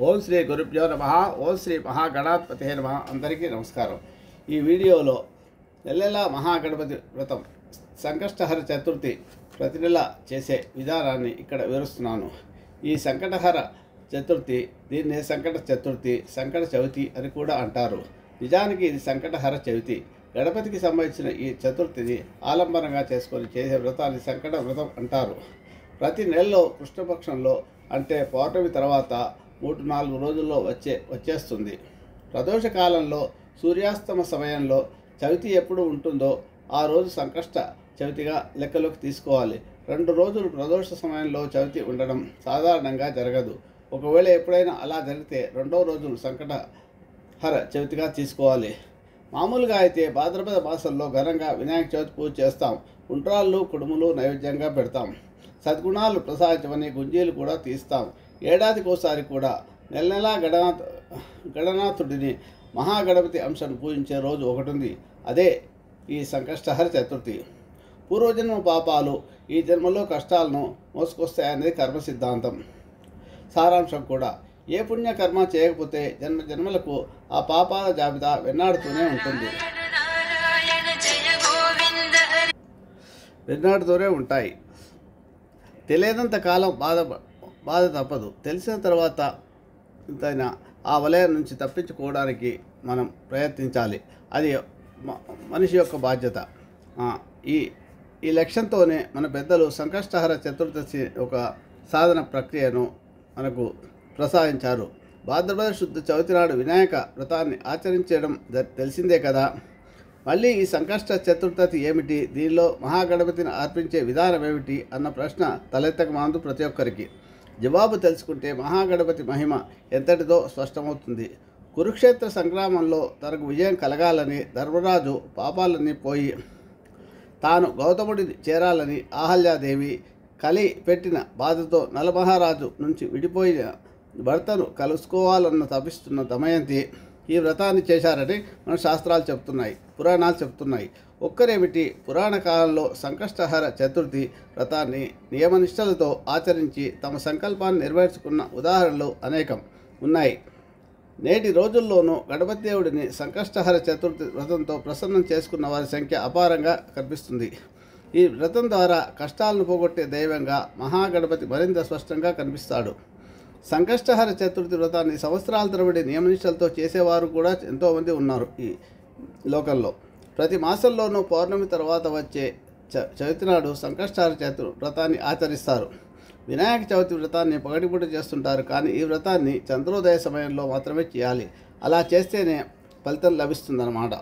ఓం శ్రీ గురుభ్యో నమః. ఓం శ్రీ మహాగణాధిపతే నమః. అందరికీ నమస్కారం. ఈ వీడియోలో నెలలా మహాగణపతి వ్రతం సంకష్టహర చతుర్థి ప్రతి నెల చేసే విధానాన్ని ఇక్కడ వివరిస్తున్నాను. ఈ సంకటహర చతుర్థి, దీన్నే సంకట చతుర్థి, సంకట చవితి అని కూడా అంటారు. నిజానికి ఇది సంకటహర చవితి. గణపతికి సంబంధించిన ఈ చతుర్థిని ఆలంబనంగా చేసుకొని చేసే వ్రతాన్ని సంకట వ్రతం అంటారు. ప్రతి నెలలో కృష్ణపక్షంలో అంటే పౌర్ణమి తర్వాత 3-4 రోజుల్లో వచ్చేస్తుంది. ప్రదోష కాలంలో సూర్యాస్తమ సమయంలో చవితి ఎప్పుడు ఉంటుందో ఆ రోజు సంకష్ట చవితిగా లెక్కలోకి తీసుకోవాలి. 2 రోజులు ప్రదోష సమయంలో చవితి ఉండడం సాధారణంగా జరగదు. ఒకవేళ ఎప్పుడైనా అలా జరిగితే 2వ రోజును సంకటహర చవితిగా తీసుకోవాలి. మామూలుగా అయితే భాద్రపద మాసంలో ఘనంగా వినాయక చవితి పూజ చేస్తాం. ఉండ్రాళ్ళు కుడుములు నైవేద్యంగా పెడతాం. సద్గుణాలు ప్రసాదించమని గుంజీలు కూడా తీస్తాం. ఏడాదికోసారి కూడా నెల గణనాథుడిని మహాగణపతి అంశాన్ని పూజించే రోజు ఒకటి ఉంది. అదే ఈ సంకష్టహర చతుర్థి. పూర్వజన్మ పాపాలు ఈ జన్మలో కష్టాలను మోసుకొస్తాయనేది కర్మ సిద్ధాంతం సారాంశం కూడా. ఏ పుణ్యకర్మ చేయకపోతే జన్మలకు ఆ పాపాల జాబితా వెన్నాడుతూనే ఉంటాయి. తెలియనంత కాలం బాధ తప్పదు. తెలిసిన తర్వాత ఎంతైనా ఆ వలయం నుంచి తప్పించుకోవడానికి మనం ప్రయత్నించాలి. అది మనిషి యొక్క బాధ్యత. ఈ లక్ష్యంతోనే మన పెద్దలు సంకష్టహర చతుర్దశి ఒక సాధన ప్రక్రియను మనకు ప్రసాదించారు. భాద్రపద శుద్ధ చవితి నాడు వినాయక వ్రతాన్ని ఆచరించడం తెలిసిందే కదా. మళ్ళీ ఈ సంకష్ట చతుర్థి ఏమిటి, దీనిలో మహాగణపతిని అర్పించే విధానం ఏమిటి అన్న ప్రశ్న తలెత్తక మాందు ప్రతి ఒక్కరికి. జవాబు తెలుసుకుంటే మహాగణపతి మహిమ ఎంతటిదో స్పష్టమవుతుంది. కురుక్షేత్ర సంగ్రామంలో తనకు విజయం కలగాలని ధర్మరాజు పాపాలన్నీ పోయి తాను గౌతముడిని చేరాలని అహల్యాదేవి కలి పెట్టిన బాధతో నలమహారాజు నుంచి విడిపోయిన భర్తను కలుసుకోవాలన్న తపిస్తున్న దమయంతి ఈ వ్రతాన్ని చేశారని మన శాస్త్రాలు చెప్తున్నాయి, పురాణాలు చెప్తున్నాయి. ఒక్కరేమిటి, పురాణ కాలంలో సంకష్టహర చతుర్థి వ్రతాన్ని నియమనిష్టలతో ఆచరించి తమ సంకల్పాన్ని నెరవేర్చుకున్న ఉదాహరణలు అనేకం ఉన్నాయి. నేటి రోజుల్లోనూ గణపతి దేవుడిని సంకష్టహర చతుర్థి వ్రతంతో ప్రసన్నం చేసుకున్న వారి సంఖ్య అపారంగా కనిపిస్తుంది. ఈ వ్రతం ద్వారా కష్టాలను పోగొట్టే దైవంగా మహాగణపతి మరింత స్పష్టంగా కనిపిస్తాడు. సంకష్టహర చతుర్థి వ్రతాన్ని సంవత్సరాల తరబడి నియమనిష్టలతో చేసేవారు కూడా ఎంతోమంది ఉన్నారు ఈ లోకంలో. ప్రతి మాసంలోనూ పౌర్ణమి తర్వాత వచ్చే చవితి నాడు సంకష్టహర చతుర్థి వ్రతాన్ని ఆచరిస్తారు. వినాయక చవితి వ్రతాన్ని పగటిపూట చేస్తుంటారు, కానీ ఈ వ్రతాన్ని చంద్రోదయ సమయంలో మాత్రమే చేయాలి. అలా చేస్తేనే ఫలితం లభిస్తుందన్నమాట.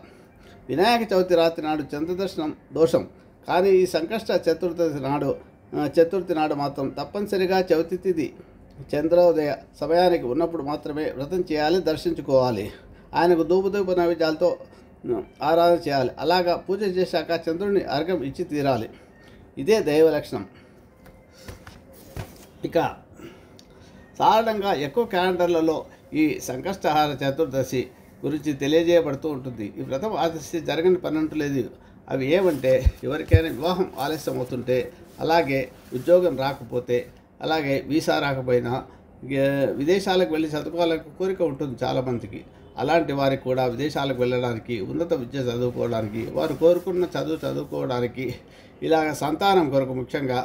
వినాయక చవితి రాత్రి నాడు చంద్రదర్శనం దోషం, కానీ ఈ సంకష్ట చతుర్థి నాడు మాత్రం తప్పనిసరిగా చవితి తిథి చంద్రోదయ సమయానికి ఉన్నప్పుడు మాత్రమే వ్రతం చేయాలి, దర్శించుకోవాలి. ఆయనకు ధూప నైవేద్యాలతో ఆరాధన చేయాలి. అలాగా పూజ చేశాక చంద్రుని అర్ఘ్యం ఇచ్చి తీరాలి. ఇదే దైవ లక్షణం. ఇక సాధారణంగా ఎక్కువ క్యాలెండర్లలో ఈ సంకష్టహర చతుర్దశి గురించి తెలియజేయబడుతూ ఉంటుంది. ఈ వ్రతం ఆచరిస్తే జరగని పని అంటూ లేదు. అవి ఏమంటే, ఎవరికైనా వివాహం ఆలస్యం అవుతుంటే, అలాగే ఉద్యోగం రాకపోతే, అలాగే వీసా రాకపోయినా విదేశాలకు వెళ్ళి చదువుకోవాలని కోరిక ఉంటుంది చాలామందికి. అలాంటి వారికి కూడా విదేశాలకు వెళ్ళడానికి, ఉన్నత విద్య చదువుకోవడానికి, వారు కోరుకున్న చదువుకోవడానికి, ఇలాగ సంతానం కొరకు ముఖ్యంగా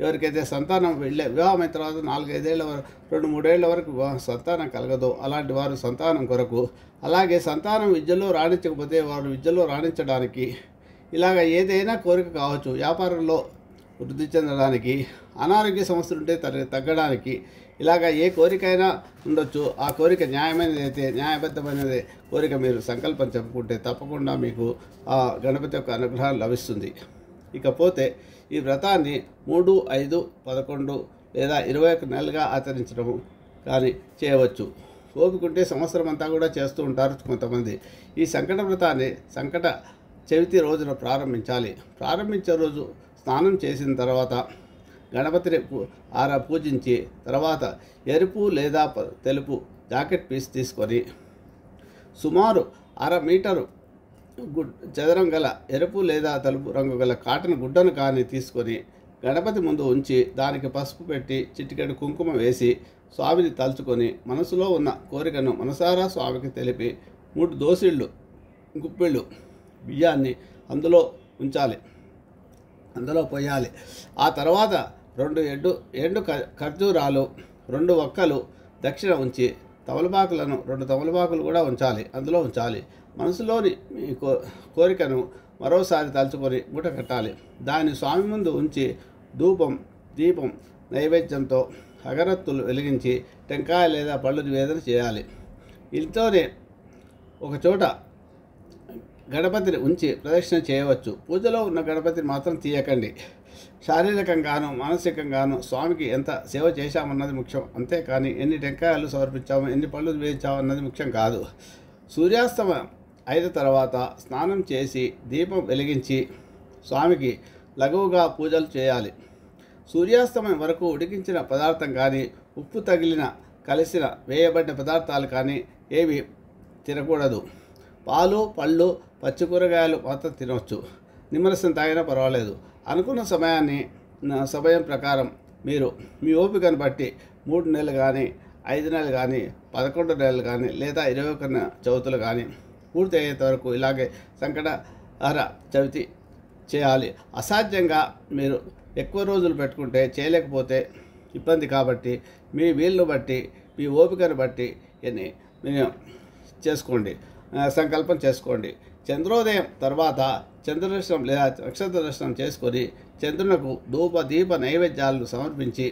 ఎవరికైతే సంతానం వివాహం అయిన తర్వాత 4-5 ఏళ్ళ వరకు 2-3 ఏళ్ల వరకు సంతానం కలగదో అలాంటి వారు సంతానం కొరకు, అలాగే సంతానం విద్యలో రాణించకపోతే వారు విద్యలో రాణించడానికి, ఇలాగ ఏదైనా కోరిక కావచ్చు, వ్యాపారంలో వృద్ధి చెందడానికి, అనారోగ్య సమస్యలు ఉంటే తగ్గడానికి, ఇలాగ ఏ కోరికైనా ఉండొచ్చు. ఆ కోరిక న్యాయమైనది అయితే, న్యాయబద్ధమైనది కోరిక మీరు సంకల్పం చెప్పుకుంటే తప్పకుండా మీకు ఆ గణపతి యొక్క అనుగ్రహం లభిస్తుంది. ఇకపోతే ఈ వ్రతాన్ని 3, 5, 11 లేదా 21 నెలలుగా ఆచరించడం కానీ చేయవచ్చు. ఓపికంటే సంవత్సరం అంతా కూడా చేస్తూ ఉంటారు కొంతమంది. ఈ సంకట వ్రతాన్ని సంకట చవితి రోజున ప్రారంభించాలి. ప్రారంభించే రోజు స్నానం చేసిన తర్వాత గణపతిని పూజించి తర్వాత ఎరుపు లేదా తెలుపు జాకెట్ పీస్ తీసుకొని సుమారు 1/2 మీటరు చదరం గల ఎరుపు లేదా తెలుపు రంగు గల కాటన్ గుడ్డను కానీ తీసుకొని గణపతి ముందు ఉంచి దానికి పసుపు పెట్టి చిటికెడు కుంకుమ వేసి స్వామిని తలుచుకొని మనసులో ఉన్న కోరికను మనసారా స్వామికి తెలిపి 3 దోసిళ్ళు గుప్పిళ్ళు బియ్యాన్ని అందులో ఉంచాలి, అందులో పోయాలి. ఆ తర్వాత 2 ఎండు ఖర్జూరాలు, 2 వక్కలు దక్షిణ ఉంచి తమలపాకులను 2 తమలపాకులు కూడా ఉంచాలి, అందులో ఉంచాలి. మనసులోని మీ కోరికను మరోసారి తలుచుకొని మూట కట్టాలి. దాన్ని స్వామి ముందు ఉంచి ధూపం దీపం నైవేద్యంతో అగరత్తులు వెలిగించి టెంకాయ లేదా పళ్ళు నివేదన చేయాలి. ఇంట్లోనే ఒక చోట గణపతిని ఉంచి ప్రదక్షిణ చేయవచ్చు. పూజలో ఉన్న గణపతిని మాత్రం తీయకండి. శారీరకంగాను మానసికంగాను స్వామికి ఎంత సేవ చేశామన్నది ముఖ్యం, అంతేకాని ఎన్ని టెంకాయలు సమర్పించాము, ఎన్ని పళ్ళు నివేదించాము అన్నది ముఖ్యం కాదు. సూర్యాస్తమయం అయిన తర్వాత స్నానం చేసి దీపం వెలిగించి స్వామికి లఘువుగా పూజలు చేయాలి. సూర్యాస్తమయం వరకు ఉడికించిన పదార్థం కానీ, ఉప్పు తగిలిన కలిసిన వేయబడిన పదార్థాలు కానీ ఏవి తినకూడదు. పాలు పళ్ళు పచ్చి కూరగాయలు మాత్రం తినవచ్చు. నిమ్మరసం తాగినా పర్వాలేదు. అనుకున్న సమయం ప్రకారం మీరు మీ ఓపికను బట్టి 3 నెలలు కానీ 5 నెలలు కానీ 11 నెలలు కానీ లేదా 21 చవితులు కానీ పూర్తి అయ్యేంత వరకు ఇలాగే సంకటహర చవితి చేయాలి. అసాధ్యంగా మీరు ఎక్కువ రోజులు పెట్టుకుంటే చేయలేకపోతే ఇబ్బంది, కాబట్టి మీ వీలును బట్టి మీ ఓపికను బట్టి మీరు చేసుకోండి, సంకల్పం చేసుకోండి. చంద్రోదయం తర్వాత చంద్రదర్శనం లేదా నక్షత్ర దర్శనం చేసుకొని చంద్రునకు ధూప దీప నైవేద్యాలను సమర్పించి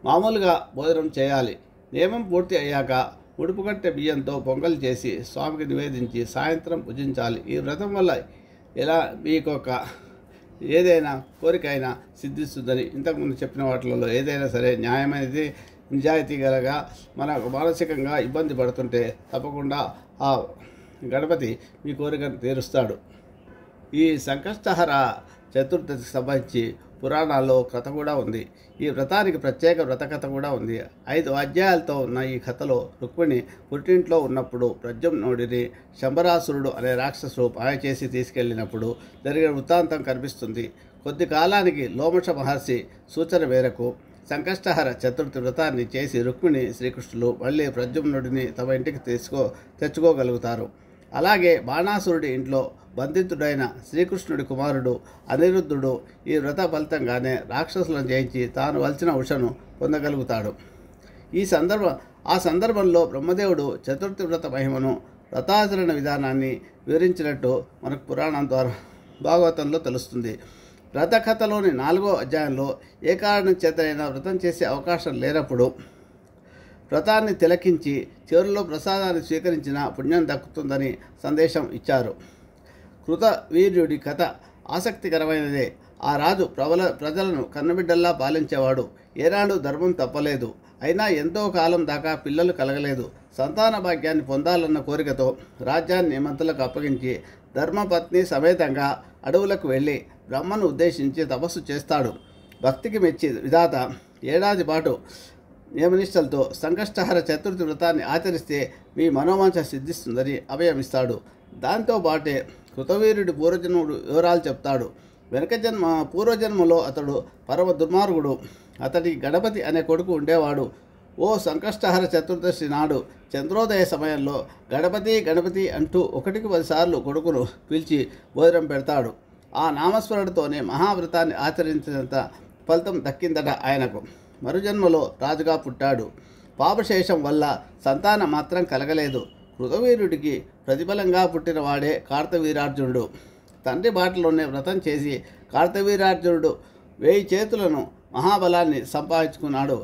మామూలుగా భోజనం చేయాలి. నియమం పూర్తి అయ్యాక ఉడుపు కట్టె బియ్యంతో పొంగల్ చేసి స్వామికి నివేదించి సాయంత్రం భుజించాలి. ఈ వ్రతం వల్ల ఎలా మీకొక ఏదైనా కోరిక అయినా సిద్ధిస్తుందని ఇంతకుముందు చెప్పిన వాటిలలో ఏదైనా సరే న్యాయమైనది నిజాయితీ గలగా మనకు మానసికంగా ఇబ్బంది పడుతుంటే తప్పకుండా ఆ గణపతి మీ కోరికను తీరుస్తాడు. ఈ సంకష్టహర చతుర్థికి సంబంధించి పురాణాల్లో కథ కూడా ఉంది. ఈ వ్రతానికి ప్రత్యేక వ్రత కథ కూడా ఉంది. 5 అధ్యాయాలతో ఉన్న ఈ కథలో రుక్మిణి పుట్టింట్లో ఉన్నప్పుడు ప్రద్యుమ్నుడిని శంబరాసురుడు అనే రాక్షసుడు మాయ చేసి తీసుకెళ్లినప్పుడు జరిగిన వృత్తాంతం కనిపిస్తుంది. కొద్ది కాలానికి లోమష మహర్షి సూచన మేరకు సంకష్టహర చతుర్థి వ్రతాన్ని చేసి రుక్మిణి శ్రీకృష్ణులు మళ్ళీ ప్రద్యుమ్నుడిని తమ ఇంటికి తెచ్చుకోగలుగుతారు. అలాగే బాణాసురుడి ఇంట్లో బంధితుడైన శ్రీకృష్ణుడి కుమారుడు అనిరుద్ధుడు ఈ వ్రత ఫలితంగానే రాక్షసులను జయించి తాను వలచిన ఉషను పొందగలుగుతాడు. ఆ సందర్భంలో బ్రహ్మదేవుడు చతుర్థి వ్రత మహిమను వ్రతాచరణ విధానాన్ని వివరించినట్టు మనకు పురాణం ద్వారా భాగవతంలో తెలుస్తుంది. వ్రత కథలోని 4వ అధ్యాయంలో ఏ కారణం చేతనైనా వ్రతం చేసే అవకాశం లేనప్పుడు వ్రతాన్ని తిలకించి చివరిలో ప్రసాదాన్ని స్వీకరించిన పుణ్యం దక్కుతుందని సందేశం ఇచ్చారు. కృతవీర్యుడి కథ ఆసక్తికరమైనదే. ఆ రాజు ప్రజలను కన్నబిడ్డల్లా పాలించేవాడు. ఏనాడు ధర్మం తప్పలేదు. అయినా ఎంతో కాలం దాకా పిల్లలు కలగలేదు. సంతాన భాగ్యాన్ని పొందాలన్న కోరికతో రాజ్యాన్ని మంత్రులకు అప్పగించి ధర్మపత్ని సమేతంగా అడవులకు వెళ్ళి బ్రహ్మను ఉద్దేశించి తపస్సు చేస్తాడు. భక్తికి మెచ్చి విధాత ఏడాది పాటు నియమనిష్టలతో సంకష్టహర చతుర్థి వ్రతాన్ని ఆచరిస్తే మీ మనోవాంఛ సిద్ధిస్తుందని అభయమిస్తాడు. దాంతోపాటే కృతవీరుడి పూర్వజన్ముడు వివరాలు చెప్తాడు. పూర్వజన్మలో అతడు పరమ దుర్మార్గుడు. అతడి గణపతి అనే కొడుకు ఉండేవాడు. ఓ సంకష్టహర చతుర్దశి నాడు చంద్రోదయ సమయంలో గణపతి గణపతి అంటూ 1కి 10 సార్లు కొడుకును పిలిచి భోజనం పెడతాడు. ఆ నామస్మరణతోనే మహావ్రతాన్ని ఆచరించినంత ఫలితం దక్కిందట ఆయనకు. మరుజన్మలో రాజుగా పుట్టాడు. పాపశేషం వల్ల సంతానం మాత్రం కలగలేదు. కృతవీరుడికి ప్రతిఫలంగా పుట్టిన వాడే కార్తవీరార్జునుడు. తండ్రి బాటలోనే వ్రతం చేసి కార్తవీరార్జునుడు 1000 చేతులను మహాబలాన్ని సంపాదించుకున్నాడు.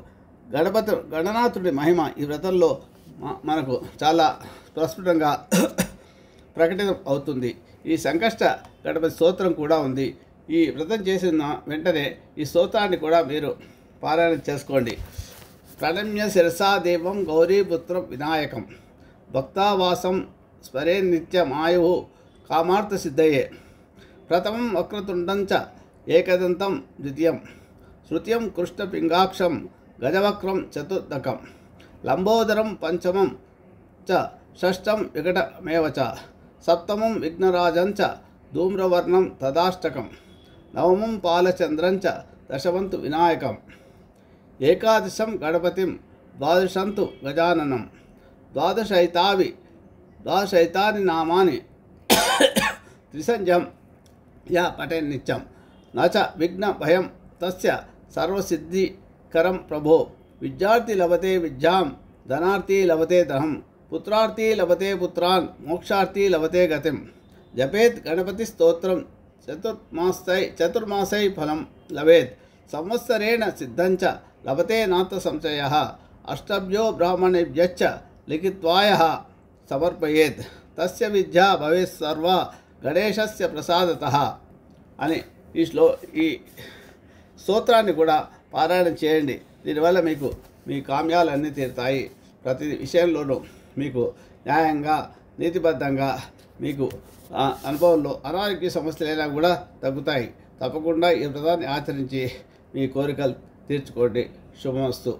గణనాథుడి మహిమ ఈ వ్రతంలో మనకు చాలా ప్రస్ఫుటంగా ప్రకటితం అవుతుంది. ఈ సంకష్ట గణపతి స్తోత్రం కూడా ఉంది. ఈ వ్రతం చేసిన వెంటనే ఈ స్తోత్రాన్ని కూడా మీరు పారాయణ చేసుకోండి. ప్రణమ్య శిరసా దేవం గౌరీపుత్రం వినాయకం భక్తావాసం స్మరే నిత్యమాయు కామార్థ సిద్ధయే ప్రథమం వక్రతుండం చ ఏకదంతం ద్వితీయం శృత్యం కృష్ణపింగాక్షం గజవక్రం చతుర్దకం లంబోదరం పంచమం చ షష్టం వికటమేవ చ సప్తమం విఘ్నరాజం చ ధూమ్రవర్ణం తదాష్టకం నవమం పాలచంద్రం చ దశవంతు వినాయకం, ఏకాదశం గణపతిం, ద్వాదశంతు గజాననం, ద్వాదశైతాని నామాని త్రిసంధ్యం యా పఠేన్ నిత్యం నచ విఘ్న భయం తస్య సర్వసిద్ధికరం ప్రభో. విద్యార్థి లభతే విద్యాం, ధనార్థీ లభతే ధనం, పుత్రార్థీ లభతే పుత్రాన్, మోక్షార్థీ లభతే గతిం. జపేత్ గణపతి స్తోత్రం చతుర్మాసై ఫలం లభేత్. సంవత్సరేణ సిద్ధంచ లభతే నాత సంశయః. అష్టభ్యో బ్రాహ్మణేభ్యశ్చ లిఖిత్వాయః సమర్పయేత్. తస్య విద్యా భవేత్ సర్వా గణేశస్య ప్రసాదతః అని ఈ స్తోత్రాన్ని కూడా పారాయణం చేయండి. దీనివల్ల మీకు మీ కామ్యాలన్నీ తీరుతాయి. ప్రతి విషయంలోనూ మీకు న్యాయంగా, నీతిబద్ధంగా, మీకు అనుభవంలో అనారోగ్య సమస్యలైనా కూడా తగ్గుతాయి. తప్పకుండా ఈ వ్రతాన్ని ఆచరించి మీ కోరికలు తీర్చుకోండి. శుభమస్తు.